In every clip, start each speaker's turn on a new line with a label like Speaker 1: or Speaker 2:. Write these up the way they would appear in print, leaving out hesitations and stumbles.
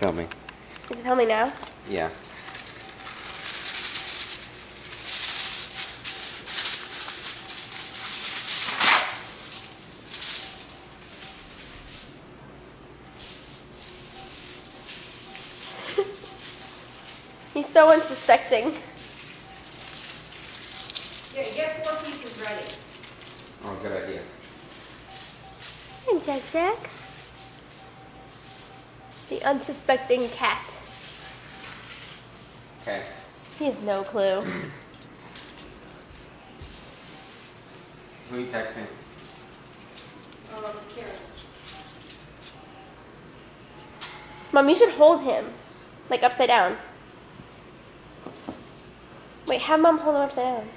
Speaker 1: filming.
Speaker 2: Is it filming now?
Speaker 1: Yeah.
Speaker 2: He's so unsuspecting.
Speaker 3: Yeah, get 4 pieces ready.
Speaker 1: Oh, good idea.
Speaker 2: Hey, Jack. The unsuspecting cat.
Speaker 1: Okay.
Speaker 2: He has no clue.
Speaker 1: Who are you texting?
Speaker 3: Karen.
Speaker 2: Mom, you should hold him. Like upside down. Wait, have Mom hold him upside down.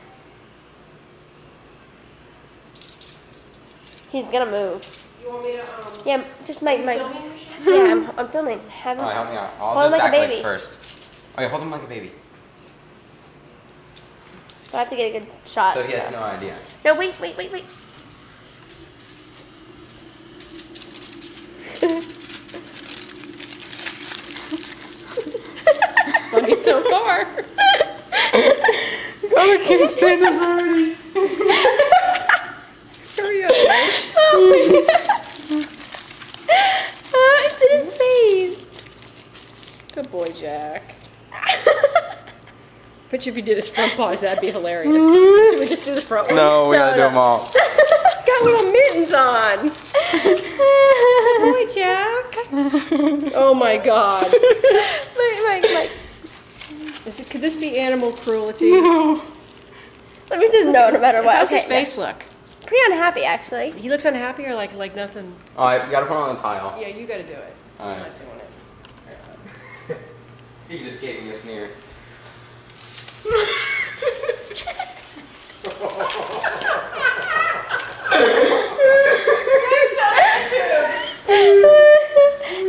Speaker 2: He's gonna move.
Speaker 3: You want me to,
Speaker 2: Yeah, just my.
Speaker 3: filming or something?
Speaker 2: Yeah, I'm filming. Have him.
Speaker 1: Oh, help me out.
Speaker 2: Hold
Speaker 1: I'll
Speaker 2: him
Speaker 1: just
Speaker 2: like a
Speaker 1: back legs
Speaker 2: baby.
Speaker 1: first. Oh, yeah, hold him like a baby.
Speaker 2: I have to get a good shot.
Speaker 1: So he has no idea.
Speaker 2: No, wait.
Speaker 3: Don't get so far.
Speaker 1: I can't stand this already.
Speaker 3: Hurry up, guys.
Speaker 2: Oh my God. It's in his face.
Speaker 3: Good boy, Jack. Bet you if you did his front paws, that'd be hilarious. Should we just do the front ones?
Speaker 1: No, we gotta do
Speaker 2: No.
Speaker 1: them all.
Speaker 3: He's got little mittens on. Boy, Jack. Oh my God.
Speaker 2: Mike.
Speaker 3: Could this be animal cruelty?
Speaker 1: No.
Speaker 2: Let me say no matter what.
Speaker 3: How's
Speaker 2: Okay,
Speaker 3: his face look?
Speaker 2: pretty unhappy, actually.
Speaker 3: He looks unhappy or like nothing?
Speaker 1: Alright, you gotta put on the tile.
Speaker 3: Yeah, you gotta do it.
Speaker 1: Alright.
Speaker 3: I'm not doing it.
Speaker 1: He just gave me a sneer.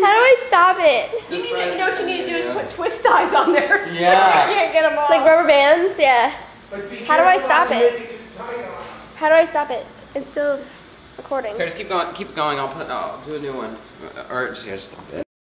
Speaker 2: How do I stop it?
Speaker 3: You know what you need to do is put twist ties on there. So
Speaker 1: Yeah.
Speaker 3: you can't get them off.
Speaker 2: Like rubber bands? Yeah. How do I stop it? How do I stop it? It's still recording.
Speaker 1: Here, just keep going. I'll do a new one. Or just stop it.